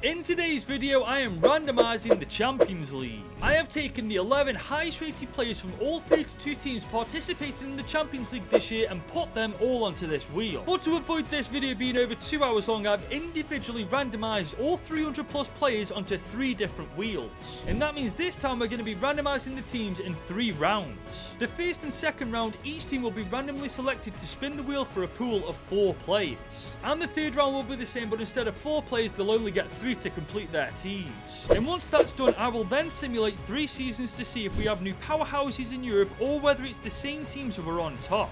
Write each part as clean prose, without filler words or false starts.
in today's video, I am randomizing the Champions League. I have taken the 11 highest rated players from all 32 teams participating in the Champions League this year and put them all onto this wheel. But to avoid this video being over 2 hours long, I've individually randomized all 300 plus players onto 3 different wheels. And that means this time we're going to be randomizing the teams in 3 rounds. The first and second round, each team will be randomly selected to spin the wheel for a pool of 4 players. And the third round will be the same, but instead of 4 players, they'll only get 3 to complete their teams. And once that's done, I will then simulate 3 seasons to see if we have new powerhouses in Europe or whether it's the same teams who are on top.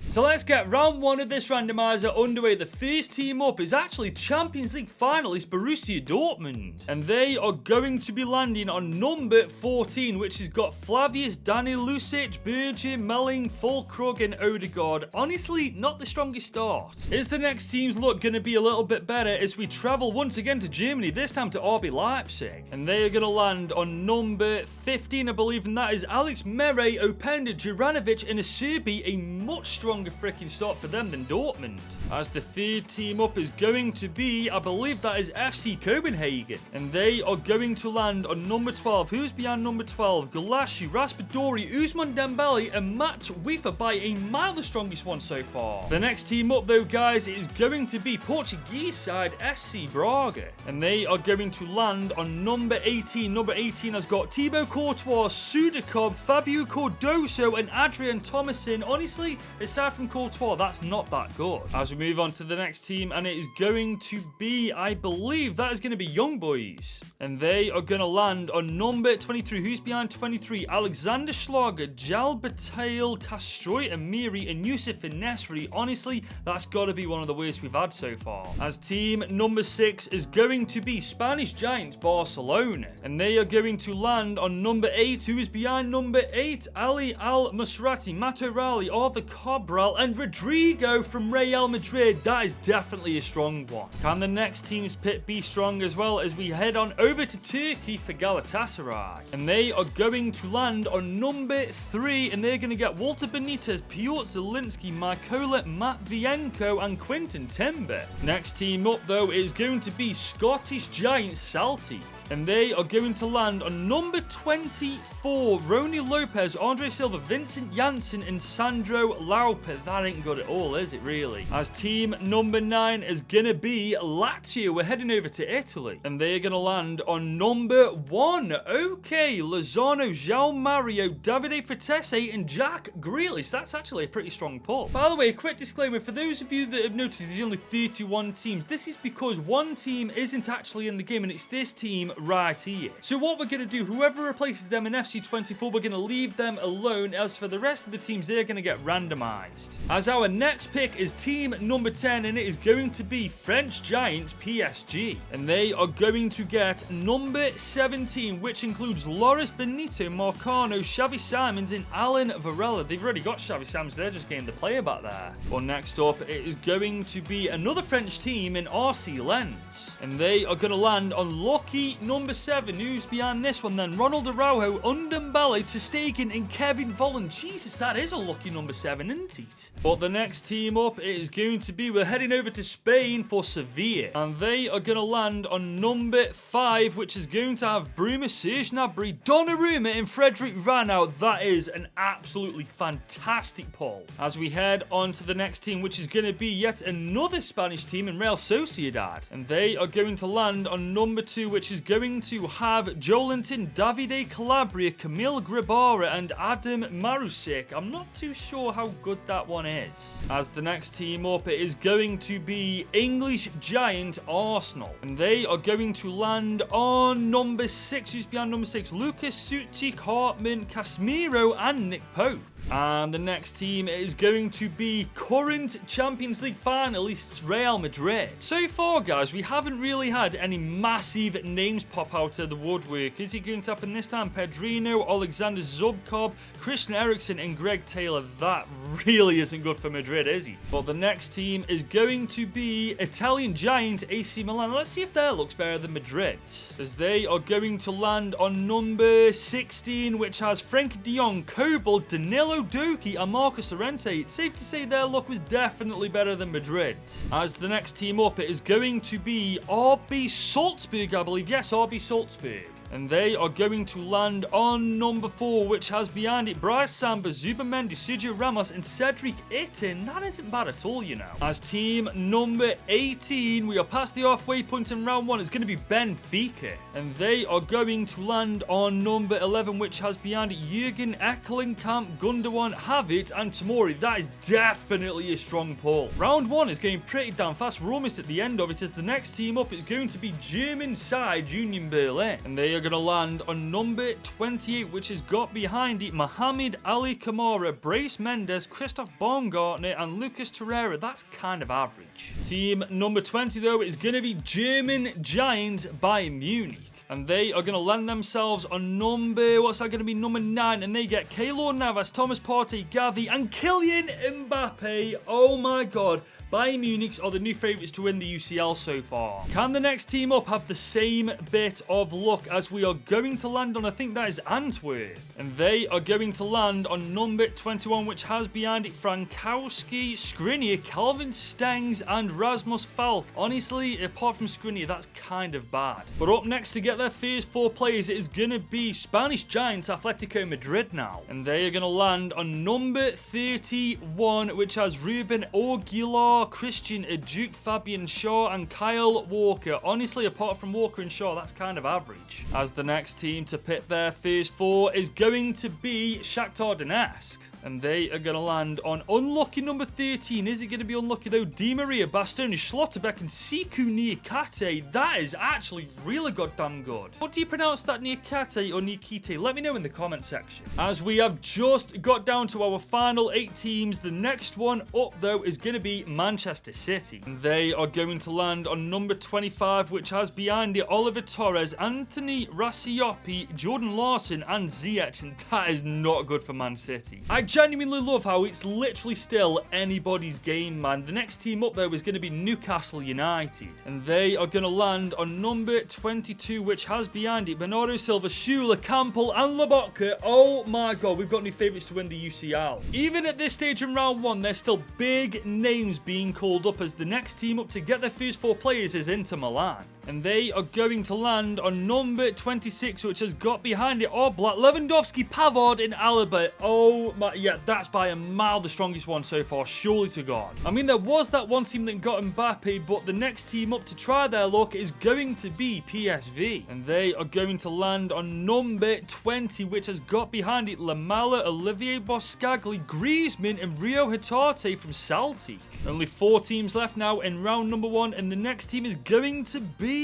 So let's get round 1 of this randomizer underway. The first team up is actually Champions League finalist Borussia Dortmund. And they are going to be landing on number 14, which has got Flavius, Danny Lucic, Berger, Melling, Fulkrug and Odegaard. Honestly, not the strongest start. Is the next team's look going to be a little bit better as we travel once again to Germany, this time to RB Leipzig. And they are going to land on number 15, I believe, and that is Alex Mere, Openda, Juranovic and Acerbi, a much stronger freaking start for them than Dortmund. As the third team up is going to be, I believe that is FC Copenhagen, and they are going to land on number 12. Who's behind number 12? Galassi, Raspadori, Ousmane Dembele and Matt Wiefer by a mile the strongest one so far. The next team up though, guys, is going to be Portuguese side SC Braga, and they are going to land on number 18. Number 18 has got Thibaut Courtois, Sudakov, Fabio Cardoso and Adrian Thomason. Honestly, aside from Courtois, that's not that good. As we move on to the next team, and it is going to be, I believe that is going to be Young Boys, and they are going to land on number 23. Who's behind 23? Alexander Schlager, Jal Bataille, Castroy, Amiri and Yusuf Nesri. Honestly, that's got to be one of the worst we've had so far. As team number 6 is going to be Spanish Giants Barcelona, and they are going to land on number 8. Who is behind number 8? Ali Al Musrati, Matorali, Arthur Cabral and Rodrigo from Real Madrid. That is definitely a strong one. Can the next team's pit be strong as well, as we head on over to Turkey for Galatasaray? And they are going to land on number 3, and they're going to get Walter Benitez, Piotr Zielinski, Mykola Matvienko and Quinton Timber. Next team up though is going to be Scottish Giants Celtic, and they are going to land on number 24. Rony Lopez, Andre Silva, Vincent Janssen and Sandro Lauper. That ain't good at all, is it really? As team number 9 is gonna be Lazio. We're heading over to Italy, and they're gonna land on number 1. Okay, Lozano, João Mario, Davide Fratese and Jack Grealish. That's actually a pretty strong pull. By the way, a quick disclaimer for those of you that have noticed there's only 31 teams. This is because one team isn't actually in the game, and it's this team right here. So what we're gonna do, whoever replaces them in FC24, we're gonna leave them alone. As for the rest of the teams, they're gonna get randomized. As our next pick is team number 10, and it is going to be French Giants PSG, and they are going to get number 17, which includes Loris Benito, Marcano, Xavi Simons and Alan Varela. They've already got Xavi Simons, they're just getting the player back there. Well, next up it is going to be another French team in RC Lens, and they are going to land on lucky number 7. Who's behind this one then? Ronald Araujo, Undembele, Ter Stegen and Kevin Volland. Jesus, that is a lucky number 7, isn't it? But the next team up is going to be, we're heading over to Spain for Sevilla, and they are going to land on number 5, which is going to have Bruma, Serge Gnabry, Donnarumma and Frederic Ranau. That is an absolutely fantastic pull. As we head on to the next team, which is going to be yet another Spanish team in Real Sociedad, and they are going to land on number 2, which is going to have Joelinton, Davide Calabria, Camille Grabara and Adam Marusic. I'm not too sure how good that one is. As the next team up, it is going to be English Giant Arsenal, and they are going to land on number 6. Who's behind number 6? Lucas Suchik, Hartman, Casemiro and Nick Pope. And the next team is going to be current Champions League finalists Real Madrid. So far, guys, we haven't really had any massive names pop out of the woodwork. Is it going to happen this time? Pedrino, Alexander Zubkov, Christian Eriksen and Greg Taylor. That really isn't good for Madrid, is it? But the next team is going to be Italian giant AC Milan. Let's see if their looks better than Madrid's, as they are going to land on number 16, which has Frank de Jong, Kobel, Danilo Danilo Doki and Marcus Llorente, it's safe to say their luck was definitely better than Madrid's. As the next team up, it is going to be RB Salzburg, I believe. Yes, RB Salzburg. And they are going to land on number 4, which has behind it Bryce Samba, Zubamendi, Sergio Ramos, and Cedric Itten. That isn't bad at all, you know. As team number 18, we are past the halfway point in round 1. It's going to be Benfica. And they are going to land on number 11, which has behind it Jurgen Ekkelenkamp, Gundogan, Havertz, and Tomori. That is definitely a strong pull. Round 1 is going pretty damn fast. We're almost at the end of it, as the next team up is going to be German side Union Berlin. And they are going to land on number 28, which has got behind it Mohamed Ali Kamara, Brace Mendes, Christoph Baumgartner, and Lucas Torreira. That's kind of average. Team number 20, though, is going to be German Giants Bayern Munich. And they are going to land themselves on number, what's that going to be, number 9. And they get Keylor Navas, Thomas Partey, Gavi, and Kylian Mbappe. Oh my god. Bayern Munich are the new favourites to win the UCL so far. Can the next team up have the same bit of luck, as we are going to land on, I think that is Antwerp. And they are going to land on number 21, which has behind it Frankowski, Skriniar, Calvin Stengs, and Rasmus Falk. Honestly, apart from Skriniar, that's kind of bad. But up next to get their first 4 players, it is going to be Spanish Giants Atletico Madrid now. And they are going to land on number 31, which has Ruben Aguilar, Christian Duke, Fabian Shaw, and Kyle Walker. Honestly, apart from Walker and Shaw, that's kind of average. As the next team to pick their first 4 is going to be Shakhtar Donetsk. And they are going to land on unlucky number 13. Is it going to be unlucky, though? Di Maria, Bastoni, Schlotterbeck, and Siku Niakate. That is actually really goddamn good. What do you pronounce that, Niakate or Nikite? Let me know in the comment section. As we have just got down to our final 8 teams, the next one up, though, is going to be Manchester City. And they are going to land on number 25, which has behind it Oliver Torres, Anthony Rasiopi, Jordan Larson, and Ziyech. And that is not good for Man City. I genuinely love how it's literally still anybody's game, man. The next team up there is going to be Newcastle United. And they are going to land on number 22, which has behind it Bernardo Silva, Schüller, Campbell, and Lobotka. Oh my god, we've got new favourites to win the UCL. Even at this stage in round 1, there's still big names being called up, as the next team up to get their first 4 players is Inter Milan. And they are going to land on number 26, which has got behind it Oblak, Lewandowski, Pavard, and Alaba. Oh my, yeah, that's by a mile the strongest one so far, surely to God. I mean, there was that one team that got Mbappe, but the next team up to try their luck is going to be PSV. And they are going to land on number 20, which has got behind it Lamela, Olivier Boscagli, Griezmann, and Rio Hatate from Celtic. Only 4 teams left now in round number 1, and the next team is going to be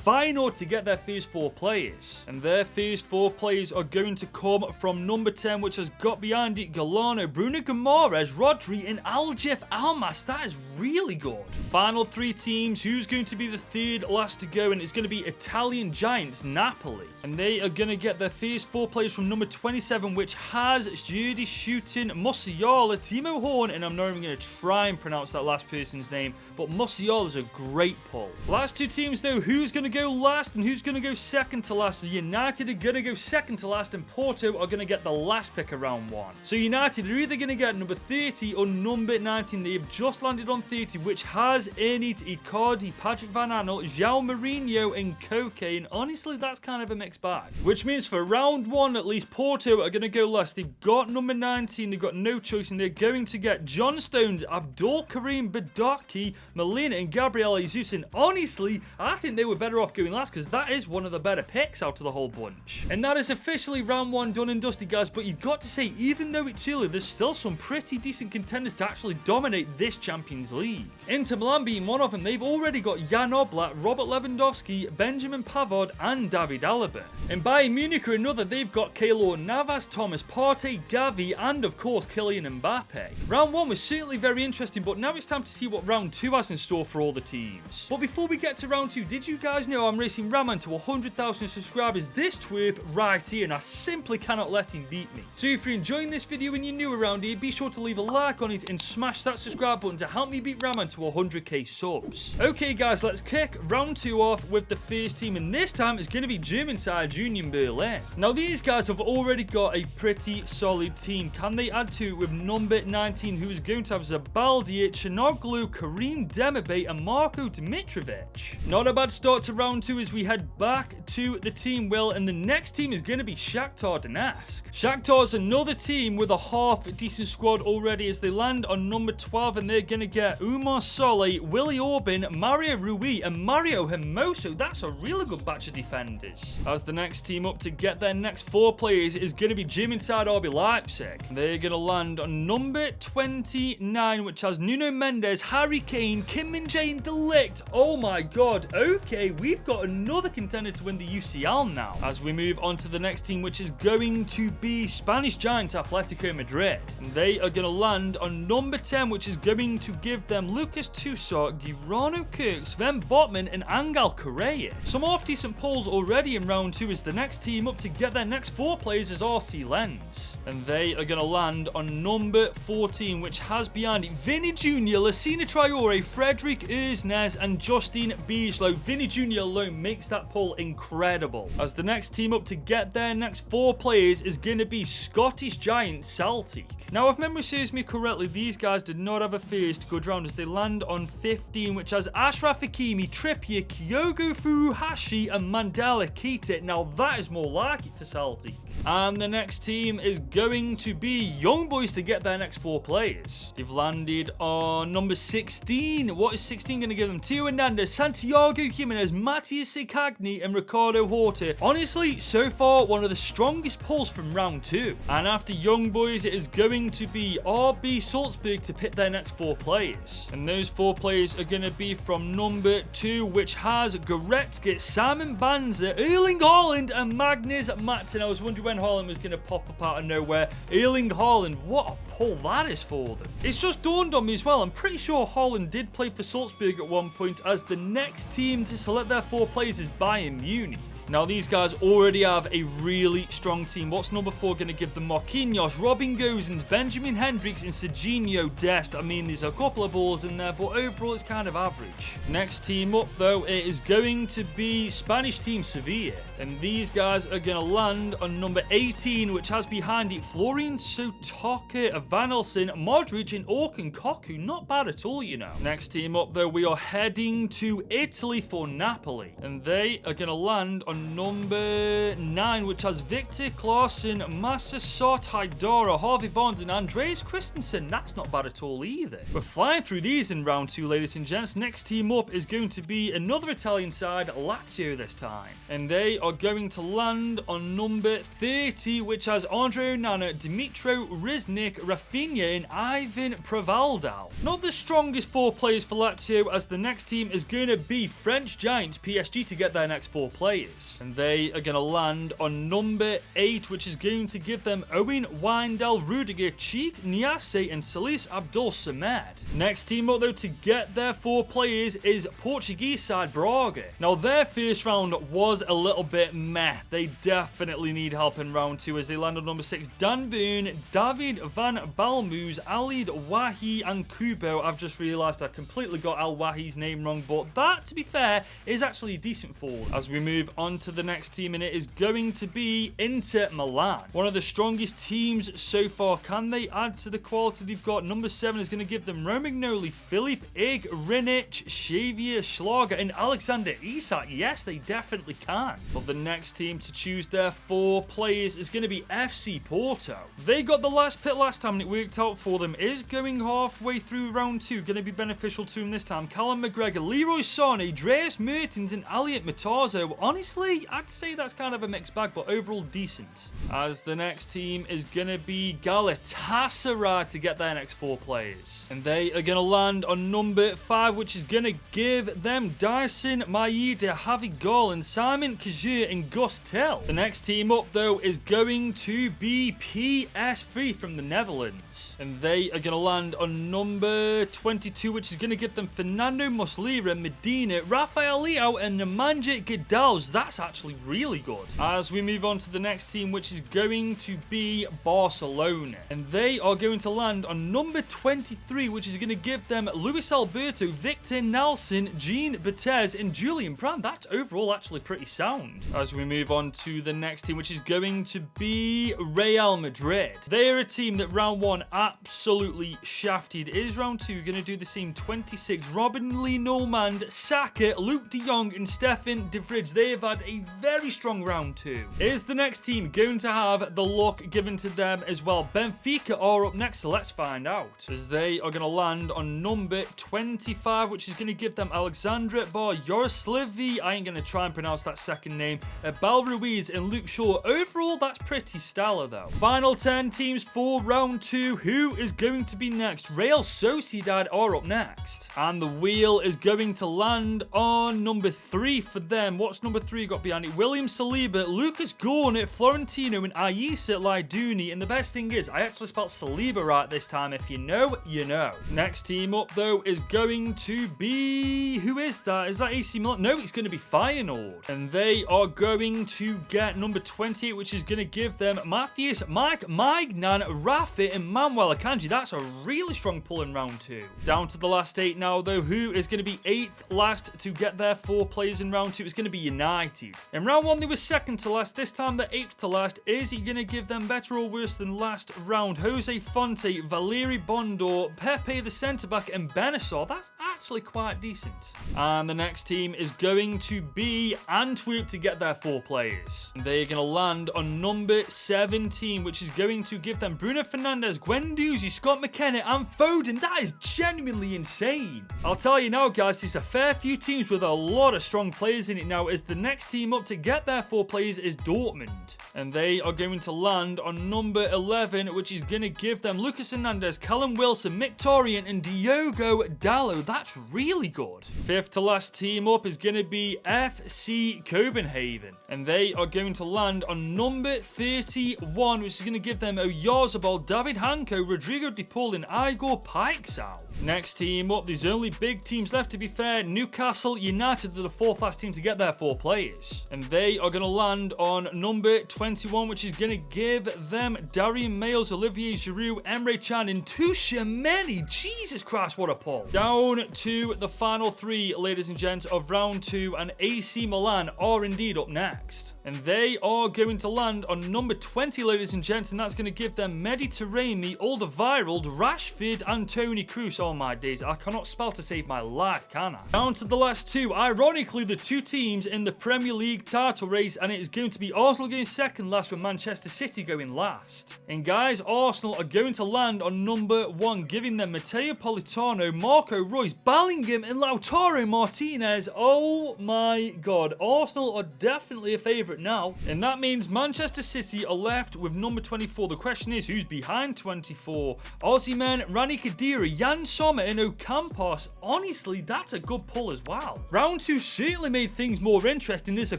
Feyenoord to get their first 4 players. And their first 4 players are going to come from number 10, which has got behind it Galano, Bruno Guimaraes, Rodri, and Aljef Almas. That is really good. Final 3 teams. Who's going to be the third last to go? And it's going to be Italian Giants Napoli. And they are going to get their first 4 players from number 27, which has Jordi Schuiten, Musiala, Timo Horn, and I'm not even going to try and pronounce that last person's name, but Musiala is a great pull. Last 2 teams, though, who's going to go last and who's going to go second to last? So United are going to go second to last, and Porto are going to get the last pick of round 1. So United are either going to get number 30 or number 19. They have just landed on 30, which has in it Icardi, Patrick Van Aanholt, João Mourinho, and Koke. And honestly, that's kind of a mixed bag. Which means for round 1, at least, Porto are going to go last. They've got number 19. They've got no choice, and they're going to get John Stones, Abdul Karim Badaki, Molina, and Gabriel Jesus. And honestly, I think they were better off going last, because that is one of the better picks out of the whole bunch. And that is officially round 1 done and dusty, guys. But you've got to say, even though it's early, there's still some pretty decent contenders to actually dominate this Champions League. Inter Milan being one of them. They've already got Jan Oblak, Robert Lewandowski, Benjamin Pavard, and David Alaba. And Bayern Munich are another. They've got Keylor Navas, Thomas Partey, Gavi, and of course Kylian Mbappe. Round 1 was certainly very interesting, but now it's time to see what round 2 has in store for all the teams. But before we get to round 2, did you guys know I'm racing Raman to 100,000 subscribers this twerp right here, and I simply cannot let him beat me. So if you're enjoying this video, you and you're new around here, be sure to leave a like on it and smash that subscribe button to help me beat Raman to 100k subs. Okay guys, let's kick round 2 off with the first team, and this time it's going to be German side Union Berlin. Now these guys have already got a pretty solid team. Can they add to it with number 19, who is going to have Zabaldi, Chanoglu, Karim Demirbay and Marko Dimitrovic? Not a bad start to round 2 as we head back to the team wheel, and the next team is going to be Shakhtar Donetsk. Shakhtar's another team with a half decent squad already as they land on number 12, and they're going to get Umar Soleh, Willy Orban, Mario Rui and Mario Hermoso. That's a really good batch of defenders. As the next team up to get their next 4 players is going to be German side RB Leipzig. They're going to land on number 29, which has Nuno Mendes, Harry Kane, Kim Min-jae and De Ligt. Oh my god. Okay, we've got another contender to win the UCL now. As we move on to the next team, which is going to be Spanish giants Atletico Madrid. And they are going to land on number 10, which is going to give them Lucas Toussaint, Girano Kirk, Sven Botman and Angel Correa. Some half decent pulls already in round 2 as the next team up to get their next 4 players is RC Lens. And they are going to land on number 14, which has behind it Vinny Jr., Lassina Traore, Frederick Ersnes and Justin Bijlo. Vinny Jr. alone makes that pull incredible. As the next team up to get their next 4 players is going to be Scottish giant Celtic. Now, if memory serves me correctly, these guys did not have a first good round as they land on 15, which has Ashraf Hakimi, Trippier, Kyogo Furuhashi and Mandela Keita. Now, that is more like it for Celtic. And the next team is going to be Young Boys to get their next 4 players. They've landed on number 16. What is 16 going to give them? Theo Hernandez, Santiago Jimenez, Matthias Sekagni and Ricardo Horta. Honestly, so far, one of the strongest pulls from round 2. And after Young Boys, it is going to be RB Salzburg to pick their next 4 players. And those 4 players are going to be from number 2, which has Goretzka, Simon Banza, Erling Haaland and Magnus Matson. I was wondering when Haaland was going to pop up out of nowhere. Erling Haaland, what a pull that is for them. It's just dawned on me as well, I'm pretty sure Haaland did play for Salzburg at one point, as the next team to select their 4 players is Bayern Munich. Now, these guys already have a really strong team. What's number 4 going to give them? Marquinhos, Robin Gosens, Benjamin Hendricks and Serginho Dest. I mean, there's a couple of balls in there, but overall it's kind of average. Next team up, though, it is going to be Spanish team Sevilla. And these guys are going to land on number 18, which has behind it Florian Sotoka, Vanelson, Modric and Orkun Koku. Not bad at all, you know. Next team up, though, we are heading to Italy for Napoli. And they are going to land on number 9, which has Victor Claesson, Masasot Haidara, Harvey Barnes and Andreas Christensen. That's not bad at all either. We're flying through these in round 2, ladies and gents. Next team up is going to be another Italian side, Lazio this time. And they are going to land on number 30, which has Andre Onana, Dimitro Riznik, Rafinha and Ivan Prevaldal. Not the strongest 4 players for Lazio, as the next team is going to be French giants PSG to get their next 4 players. And they are going to land on number 8, which is going to give them Owen Wijndal, Rudiger, Cheek, Niasse and Salis Abdul Samed. Next team up, though, to get their 4 players is Portuguese side Braga. Now, their first round was a little bit meh. They definitely need help in round 2 as they land on number 6, Dan Burn, David Van Balmoes, Alid Wahi and Kubo. I've just realised I completely got Al Wahi's name wrong, but that, to be fair, is actually a decent forward. As we move on to the next team, and it is going to be Inter Milan. One of the strongest teams so far. Can they add to the quality they've got? Number 7 is going to give them Romagnoli, Philip Ig, Rinic, Xavier Schlager and Alexander Isak. Yes, they definitely can. But the next team to choose their 4 players is going to be FC Porto. They got the last pick last time and it worked out for them. Is going halfway through round 2 going to be beneficial to them this time? Callum McGregor, Leroy Sané, Dries Mertens and Elliot Matazo. Honestly, I'd say that's kind of a mixed bag, but overall decent. As the next team is going to be Galatasaray to get their next 4 players. And they are going to land on number 5, which is going to give them Dyson Maeda, Javi Garland, Simon Kajun, Mir and Gus Till. The next team up, though, is going to be PS3 from the Netherlands. And they are going to land on number 22, which is going to give them Fernando Muslera, Medina, Rafael Leao, and Nemanja Guedes. That's actually really good. As we move on to the next team, which is going to be Barcelona. And they are going to land on number 23, which is going to give them Luis Alberto, Victor Nelson, Jean Betez, and Julian Brand. That's overall actually pretty sound. As we move on to the next team, which is going to be Real Madrid. They are a team that round 1 absolutely shafted. Is round 2 going to do the same? 26, Robin Lee Normand, Saka, Luke de Jong, and Stefan de Vrij. They have had a very strong round 2. Is the next team going to have the luck given to them as well? Benfica are up next, so let's find out. As they are going to land on number 25, which is going to give them Alexandra Bar-Yoroslavy. I ain't going to try and pronounce that second name. Bal Ruiz and Luke Shaw. Overall, that's pretty stellar, though. Final 10 teams for round 2. Who is going to be next? Real Sociedad are up next. And the wheel is going to land on number 3 for them. What's number 3 got behind it? William Saliba, Lucas Gornett, Florentino, and Aissa Laidouni. And the best thing is, I actually spelled Saliba right this time. If you know, you know. Next team up, though, is going to be... Who is that? Is that AC Milan? No, it's going to be Feyenoord. And they are going to get number 28, which is going to give them Matthias, Mike, Magnan, Rafa, and Manuel Akanji. That's a really strong pull in round 2. Down to the last 8 now, though. Who is going to be 8th last to get their 4 players in round 2? It's going to be United. In round 1, they were 2nd to last. This time, they're 8th to last. Is it going to give them better or worse than last round? Jose Fonte, Valeri Bondor, Pepe the centre-back, and Benassar. That's actually quite decent. And the next team is going to be Antwerp to get their 4 players. They're going to land on number 17, which is going to give them Bruno Fernandes, Guendouzi, Scott McKenna, and Foden. That is genuinely insane. I'll tell you now, guys, there's a fair few teams with a lot of strong players in it now, as the next team up to get their 4 players is Dortmund. And they are going to land on number 11, which is going to give them Lucas Hernandez, Callum Wilson, Mkhitaryan, and Diogo Dalot. That's really good. 5th to last team up is going to be FC Copenhagen. And they are going to land on number 31, which is going to give them Oyarzabal, David Hanko, Rodrigo De Paul, and Igor Pikesau. Next team up, there's only big teams left, to be fair. Newcastle United are the 4th last team to get their 4 players. And they are going to land on number 21, which is going to give them Darian Males, Olivier Giroud, Emre Can, and Tchouameni. Jesus Christ, what a pull. Down to the final 3, ladies and gents, of round 2, and AC Milan are indeed up next. And they are going to land on number 20, ladies and gents, and that's going to give them Mehdi Taremi, Alderweireld, Rashford, and Toni Kroos. Oh my days, I cannot spell to save my life, can I? Down to the last 2, ironically, the 2 teams in the Premier League title race, and it is going to be Arsenal going 2nd last with Manchester City going last. And guys, Arsenal are going to land on number 1, giving them Matteo Politano, Marco Reus, Bellingham, and Lautaro Martinez. Oh my god, Arsenal are definitely a favourite now. And that means Manchester City are left with number 24. The question is, who's behind 24? Osimhen, Rani Khedira, Jan Sommer, and Ocampos. Honestly, that's a good pull as well. Round 2 certainly made things more interesting. There's a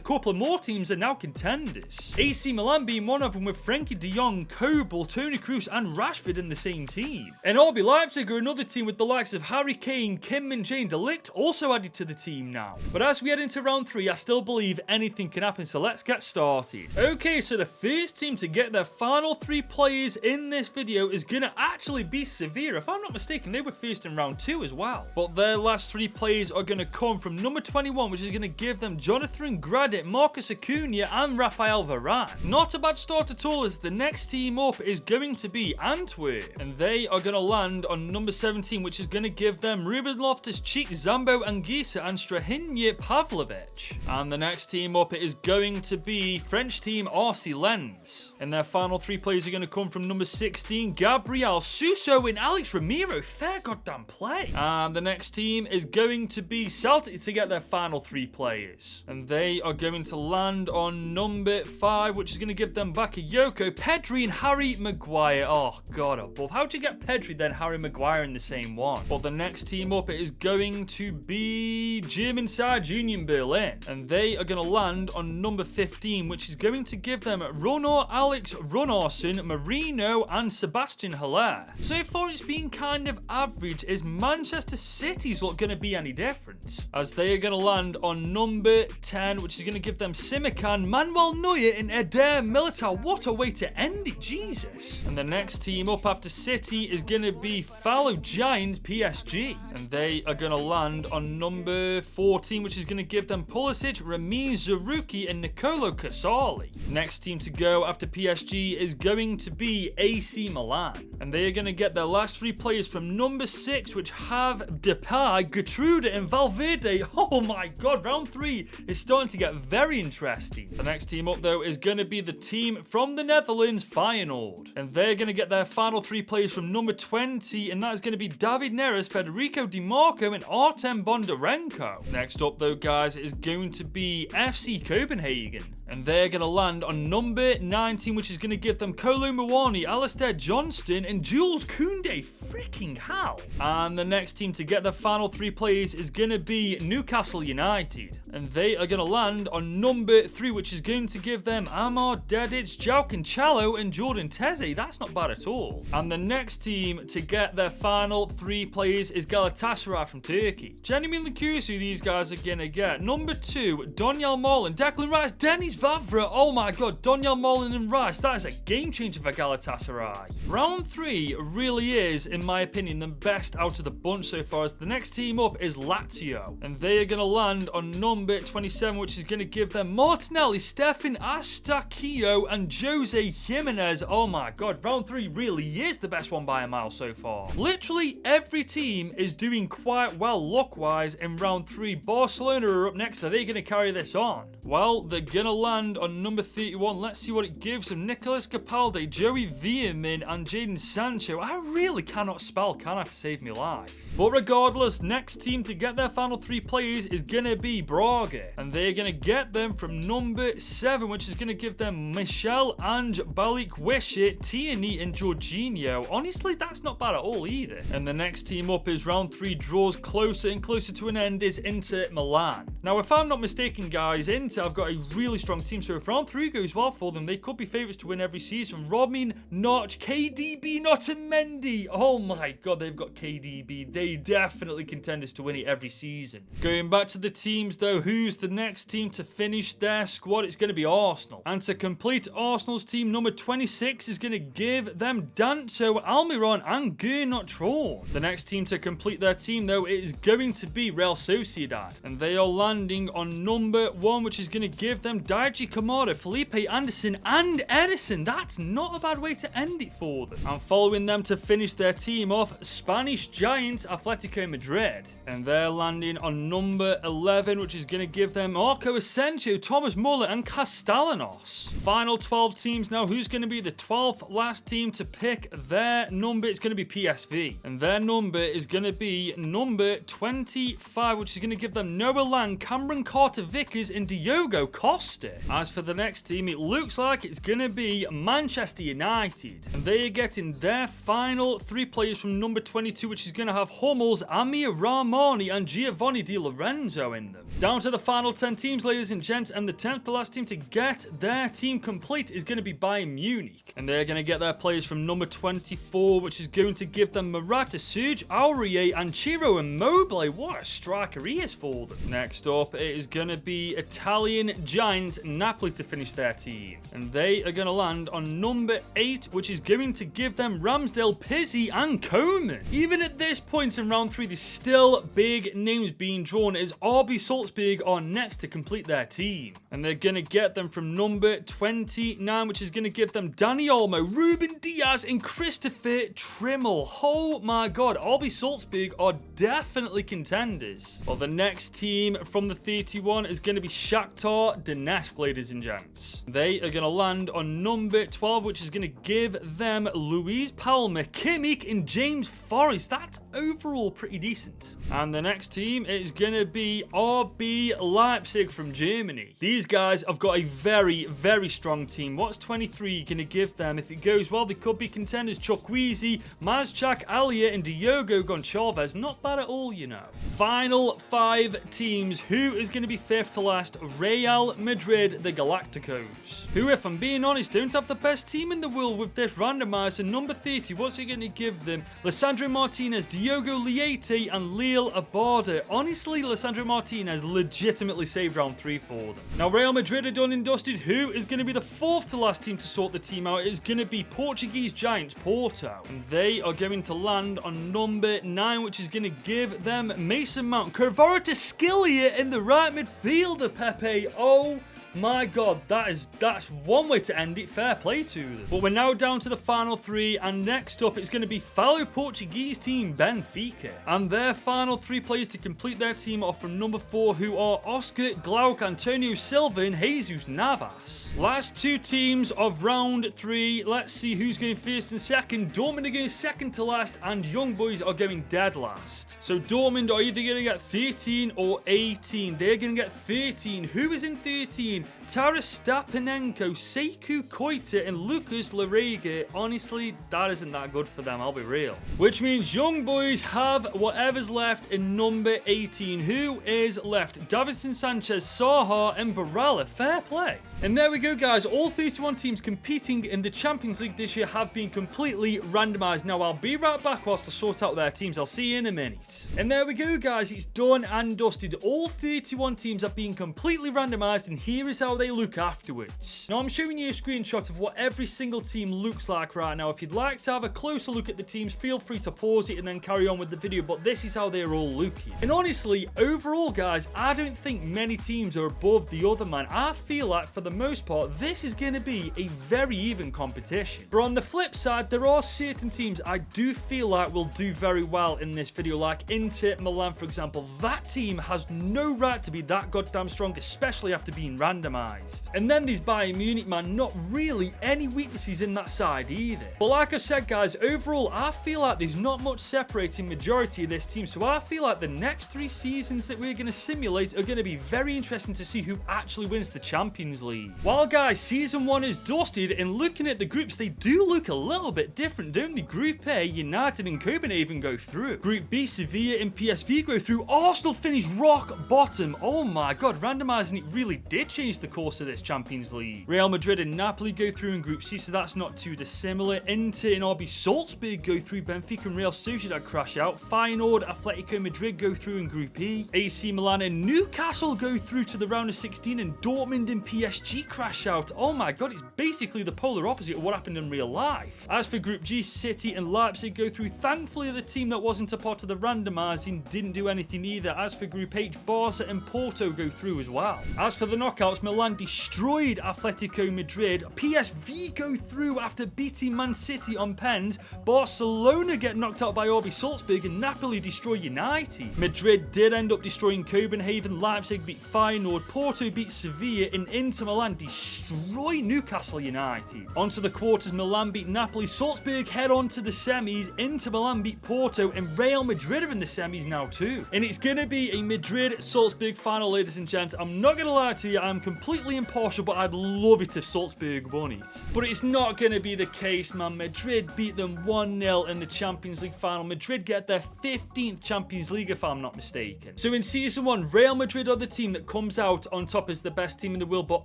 couple of more teams that are now contenders. AC Milan being one of them, with Frenkie de Jong, Kobel, Toni Kroos, and Rashford in the same team. And RB Leipzig are another team with the likes of Harry Kane, Kim Min-jae, and De Ligt also added to the team now. But as we head into round 3, I still believe anything can happen, so let's get started. Okay, so the first team to get their final 3 players in this video is going to actually be Sevilla. If I'm not mistaken, they were first in round 2 as well. But their last 3 players are going to come from number 21, which is going to give them Jonathan Gradit, Marcus Acuna, and Rafael Varane. Not a bad start at all, as the next team up is going to be Antwerp. And they are going to land on number 17, which is going to give them Ruben Loftus-Cheek, Zambo Anguissa, and Strahinja Pavlovic. And the next team up is going to be French team RC Lens. And their final 3 players are going to come from number 16, Gabriel Suso, and Alex Ramiro. Fair goddamn play. And the next team is going to be Celtic to get their final 3 players. And they are going to land on number 5, which is going to give them Bakayoko, Pedri, and Harry Maguire. Oh, God above. How'd you get Pedri, then Harry Maguire in the same one? Well, the next team up is going to be German side Union Berlin. And they are going to land on number 15, which is going to give them Runor, Alex Runnarsson, Marino, and Sebastian Haller. So far, it's been kind of average. Is Manchester City's look going to be any different? As they are going to land on number 10, which is going to give them Simikan, Manuel Neuer, and Eder Militao. What a way to end it, Jesus. And the next team up after City is going to be fellow Giants PSG. And they are going to land on number 14, which is going to give them Pulisic, Ramiz Zaruki, and Nicolo Casali. Next team to go after PSG is going to be AC Milan. And they are going to get their last three players from number 6, which have Depay, Gertrude, and Valverde. Oh my God, round 3 is starting to get very interesting. The next team up, though, is going to be the team from the Netherlands, Feyenoord. And they're going to get their final three players from number 20, and that is going to be David Neres, Federico Di Marco, and Artem Bondarenko. Next up, though, guys, is going to be FC Copenhagen. And they're going to land on number 19, which is going to give them Kolo Muani, Alistair Johnston, and Jules Koundé. Freaking hell. And the next team to get the final three players is going to be Newcastle United. And they are going to land on number 3, which is going to give them Amar Dedic, João Cancelo, and Jordan Teze. That's not bad at all. And the next team to get their final three players is Galatasaray from Turkey. Genuinely curious who these guys are going to get. Number 2, Donyell Molan, Declan Rice, Dennis Vavra. Oh my God, Donyell Molan and Rice. That is a game changer for Galatasaray. Round 3 really is, in my opinion, the best out of the bunch so far, as the next team up is Lazio. And they are going to land on number 27, which is going to give them Martinelli, Stefan Astachio, and Jose Jimenez. Oh my God, round 3 really is the best one by a mile so far. Literally every team is doing quite well luck-wise in round 3. Barcelona are up next. Are they going to carry this on? Well, they're going to land on number 31. Let's see what it gives them. Nicolas Capaldi, Joey Veerman, and Jadon Sancho. I really cannot spell, can I, to save me life? But regardless, next team to get their final 3 players is going to be Braga. And they're going to get them from number 7, which is going to give them Michel Ange, Balikwisha, Tierney, and Jorginho. Honestly, that's not bad at all either. And the next team up is round 3 draws closer and closer to an end is Inter Milan. Now, if I'm not mistaken, guys, Inter have got a really strong team, so if round 3 goes well for them, they could be favourites to win every season. Robin, Notch, KDB, Otamendi. Oh my God, they've got KDB. They definitely contenders to win it every season. Going back to the teams, though, who's the next team to finish their squad? It's going to be Arsenal. And to complete Arsenal's team, number 26 is going to give them Danso, Almiron, and Gernot Traoré. The next team to complete their team, though, is going to be Real Sociedad. And they are landing on number 1, which is going to give them Daiji Kamada, Felipe Anderson, and Edison. That's not a bad way to end it for them. And following them to finish their team off, Spanish Giants, Atletico Madrid. And they're landing on number 11, which is going to give them Marco Asensio, Thomas Muller, and Castellanos. Final 12 teams now. Who's going to be the 12th last team to pick their number? It's going to be PSV. And their number is going to be number 25, which is going to give them Noah Lang, Cameron Carter-Vickers, and Diogo Costa. As for the next team, it looks like it's going to be Manchester United. And they are getting their final 3 players from number 22, which is going to have Hummels, Amir Rahmani, and Giovanni Di Lorenzo in them. Down to the final 10 teams, ladies and gents, and the 10th to last team to get their team complete is going to be Bayern Munich. And they're going to get their players from number 24, which is going to give them Morata, Serge Aurier, and Ciro Immobile. What a striker he is for them. Next up, it is going to be Italian giants Napoli to finish their team. And they are going to land on number 8, which is going to give them Ramsdale, Pizzi, and Coman. Even at this point in round 3, there's still big names being drawn, as RB Salzburg are next to complete their team. And they're going to get them from number 29, which is going to give them Dani Olmo, Ruben Diaz, and Christopher Trimmel. Oh my God, RB Salzburg are definitely contenders. Well, the next team from the 31 is going to be Shakhtar Donetsk, ladies and gents. They are going to land on number 12, which is going to give them Luis Palma, Kimmich, and James Forrest. That's overall pretty decent. And the next team is going to be RB Leipzig from Germany. These guys have got a very, very strong team. What's 23 going to give them? If it goes well, they could be contenders. Chukwueze, Mazchak, Alia, and Diogo Goncalves. Not bad at all, you know. Final 5 teams. Who is going to be 5th to last? Real Madrid, the Galacticos. Who, if I'm being honest, don't have the best team in the world with this randomizer. Number 30, what's it going to give them? Lisandro Martinez, Diogo Leite, and Lille Abada. Honestly, Lisandro Martinez legitimately saved round 3 for them. Now, Real Madrid are done and dusted. Who is going to be the 4th to last team to sort the team out? It is going to be Portuguese giants Porto. And they are going to land on number 9, which is going to give them Mason Mount. Kvaratskhelia in the right midfielder, Pepe. Oh my God, that's one way to end it. Fair play to them. But we're now down to the final 3, and next up it's going to be fellow Portuguese team Benfica. And their final 3 players to complete their team are from number 4, who are Oscar Glauc, Antonio Silva, and Jesus Navas. Last 2 teams of round 3. Let's see who's going first and second. Dortmund are going second to last, and Young Boys are going dead last. So Dortmund are either going to get 13 or 18. They're going to get 13. Who is in 13? Taras Stapanenko, Sekou Koita, and Lucas Larega. Honestly, that isn't that good for them, I'll be real. Which means Young Boys have whatever's left in number 18. Who is left? Davinson Sanchez, Saha, and Barella. Fair play. And there we go, guys. All 31 teams competing in the Champions League this year have been completely randomized. Now, I'll be right back whilst I sort out their teams. I'll see you in a minute. And there we go, guys. It's done and dusted. All 31 teams have been completely randomized, and here is how they look afterwards. Now, I'm showing you a screenshot of what every single team looks like right now. If you'd like to have a closer look at the teams, feel free to pause it and then carry on with the video, but this is how they're all looking. And honestly, overall, guys, I don't think many teams are above the other, man. I feel like, for the most part, this is going to be a very even competition. But on the flip side, there are certain teams I do feel like will do very well in this video, like Inter Milan, for example. That team has no right to be that goddamn strong, especially after being randomized. And then there's Bayern Munich, man. Not really any weaknesses in that side either. But like I said, guys, overall, I feel like there's not much separating majority of this team. So I feel like the next 3 seasons that we're going to simulate are going to be very interesting to see who actually wins the Champions League. While, guys, season 1 is dusted, and looking at the groups, they do look a little bit different, don't they? Group A, United and Copenhagen go through. Group B, Sevilla and PSV go through. Arsenal finish rock bottom. Oh my God, randomizing it really did change the course of this Champions League. Real Madrid and Napoli go through in Group C, so that's not too dissimilar. Inter and RB Salzburg go through. Benfica and Real Sociedad crash out. Feyenoord, Atletico Madrid go through in Group E. AC Milan and Newcastle go through to the round of 16, and Dortmund and PSG crash out. Oh my God, it's basically the polar opposite of what happened in real life. As for Group G, City and Leipzig go through. Thankfully, the team that wasn't a part of the randomizing didn't do anything either. As for Group H, Barca and Porto go through as well. As for the knockouts, Milan destroyed Atletico Madrid. PSV go through after beating Man City on pens. Barcelona get knocked out by RB Salzburg, and Napoli destroy United. Madrid did end up destroying Copenhagen. Leipzig beat Feyenoord. Porto beat Sevilla, and Inter Milan destroy Newcastle United. Onto the quarters, Milan beat Napoli. Salzburg head on to the semis. Inter Milan beat Porto, and Real Madrid are in the semis now too. And it's going to be a Madrid-Salzburg final, ladies and gents. I'm not going to lie to you, I'm completely impartial, but I'd love it if Salzburg won it. But it's not going to be the case, man. Madrid beat them 1-0 in the Champions League final. Madrid get their 15th Champions League, if I'm not mistaken. So in Season 1, Real Madrid are the team that comes out on top as the best team in the world. But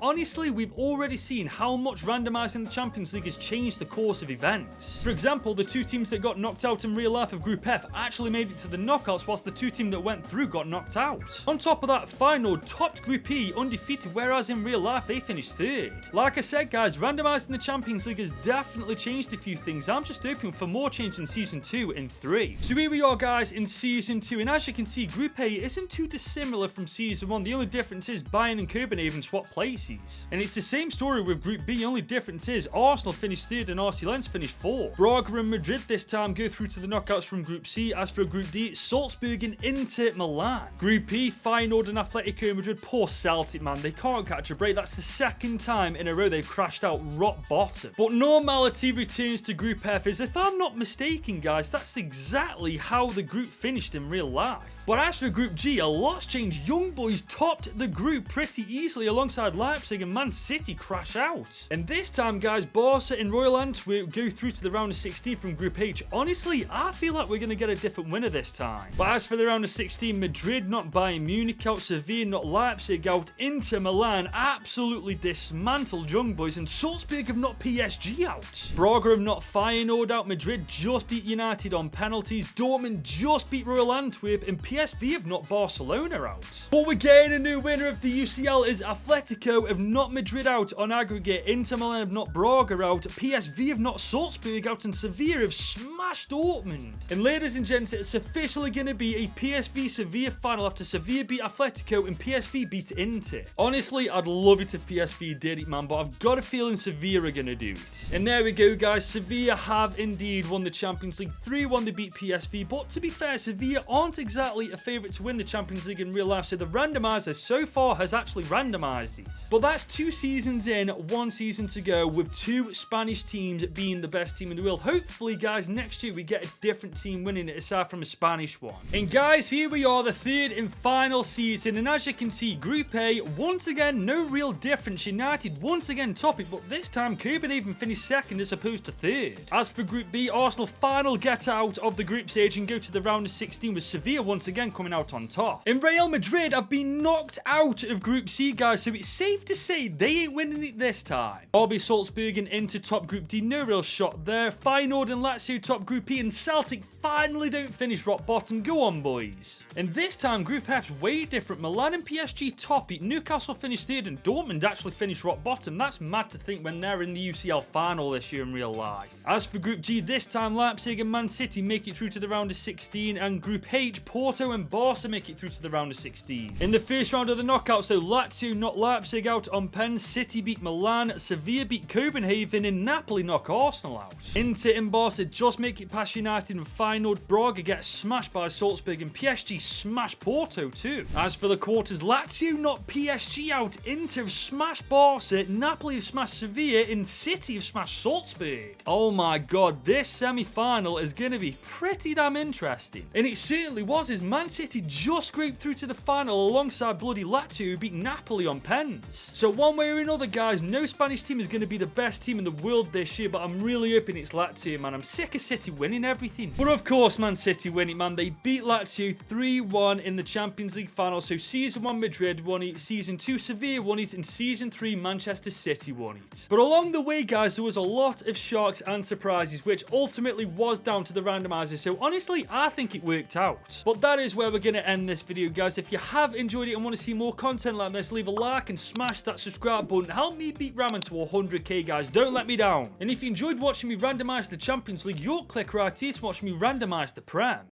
honestly, we've already seen how much randomizing the Champions League has changed the course of events. For example, the 2 teams that got knocked out in real life of Group F actually made it to the knockouts, whilst the 2 teams that went through got knocked out. On top of that, Feyenoord topped Group E undefeated, whereas in real life they finished 3rd. Like I said, guys, randomizing the Champions League has definitely changed a few things. I'm just hoping for more change in Season 2 and 3. So here we are, guys, in Season 2, and as you can see, Group A isn't too dissimilar from Season 1. The only difference is Bayern and Copenhagen swap places. And it's the same story with Group B. The only difference is Arsenal finished 3rd and RC Lens finished 4th. Braga and Madrid this time go through to the knockouts from Group C. As for Group D, Salzburg and Inter Milan. Group E, Feyenoord and Atletico Madrid. Poor Celtic, man. They can't out, catch a break. That's the second time in a row they've crashed out rock bottom. But normality returns to Group F, as if I'm not mistaken, guys, that's exactly how the group finished in real life. But as for Group G, a lot's changed. Young Boys topped the group pretty easily alongside Leipzig, and Man City crash out. And this time, guys, Barca and Royal Antwerp go through to the round of 16 from Group H. Honestly, I feel like we're going to get a different winner this time. But as for the round of 16, Madrid knocked Bayern Munich out, Sevilla knocked Leipzig out, Inter Milan absolutely dismantled Young Boys, and Salzburg have knocked PSG out. Braga have knocked Feyenoord out, Madrid just beat United on penalties, Dortmund just beat Royal Antwerp, and PSV have knocked Barcelona out. But we're getting a new winner of the UCL, as Atletico have knocked Madrid out on aggregate, Inter Milan have knocked Braga out, PSV have knocked Salzburg out, and Sevilla have smashed Dortmund. And ladies and gents, it's officially going to be a PSV Sevilla final after Sevilla beat Atletico and PSV beat Inter. Honestly, I'd love it if PSV did it, man, but I've got a feeling Sevilla are going to do it. And there we go, guys. Sevilla have indeed won the Champions League. 3-1 they beat PSV, but to be fair, Sevilla aren't exactly a favourite to win the Champions League in real life, so the randomizer so far has actually randomised it. But that's 2 seasons in, 1 season to go, with 2 Spanish teams being the best team in the world. Hopefully, guys, next year we get a different team winning it aside from a Spanish one. And guys, here we are, the 3rd and final season, and as you can see, Group A, once again, no real difference. United once again top it, but this time Copenhagen finished 2nd as opposed to 3rd. As for Group B, Arsenal final get out of the group stage and go to the round of 16, with Sevilla once again coming out on top. And Real Madrid have been knocked out of Group C, guys, so it's safe to say they ain't winning it this time. RB Salzburg and Inter top Group D, no real shot there. Feyenoord and Lazio top Group E, and Celtic finally don't finish rock bottom. Go on, boys. And this time Group F's way different. Milan and PSG top it, Newcastle finished 3rd, and Dortmund actually finished rock bottom. That's mad to think when they're in the UCL final this year in real life. As for Group G, this time Leipzig and Man City make it through to the round of 16, and Group H, Porto and Barca make it through to the round of 16. In the first round of the knockouts, so Lazio knocked Leipzig out on pen, City beat Milan, Sevilla beat Copenhagen, and Napoli knock Arsenal out. Inter and Barca just make it past United, and Feyenoord, Braga gets smashed by Salzburg, and PSG smash Porto too. As for the quarters, Lazio knocked PSG out, Inter have smashed Barca, Napoli have smashed Sevilla, and City have smashed Salzburg. Oh my god, this semi-final is going to be pretty damn interesting. And it certainly was, as Man City just scraped through to the final alongside bloody Lazio, who beat Napoli on pens. So one way or another, guys, no Spanish team is going to be the best team in the world this year, but I'm really hoping it's Lazio, man. I'm sick of City winning everything. But of course, Man City win it, man. They beat Lazio 3-1 in the Champions League final. So Season 1 Madrid won it, Season 2 Sevilla won it, and Season 3 Manchester City won it. But along the way, guys, there was a lot of shocks and surprises, which ultimately was down to the randomizer. So honestly, I think it worked out. But that is where we're going to end this video, guys. If you have enjoyed it and want to see more content like this, leave a like and smash that subscribe button. Help me beat Ramen to 100k, guys. Don't let me down. And if you enjoyed watching me randomize the Champions League, you'll click right here to watch me randomize the Prem.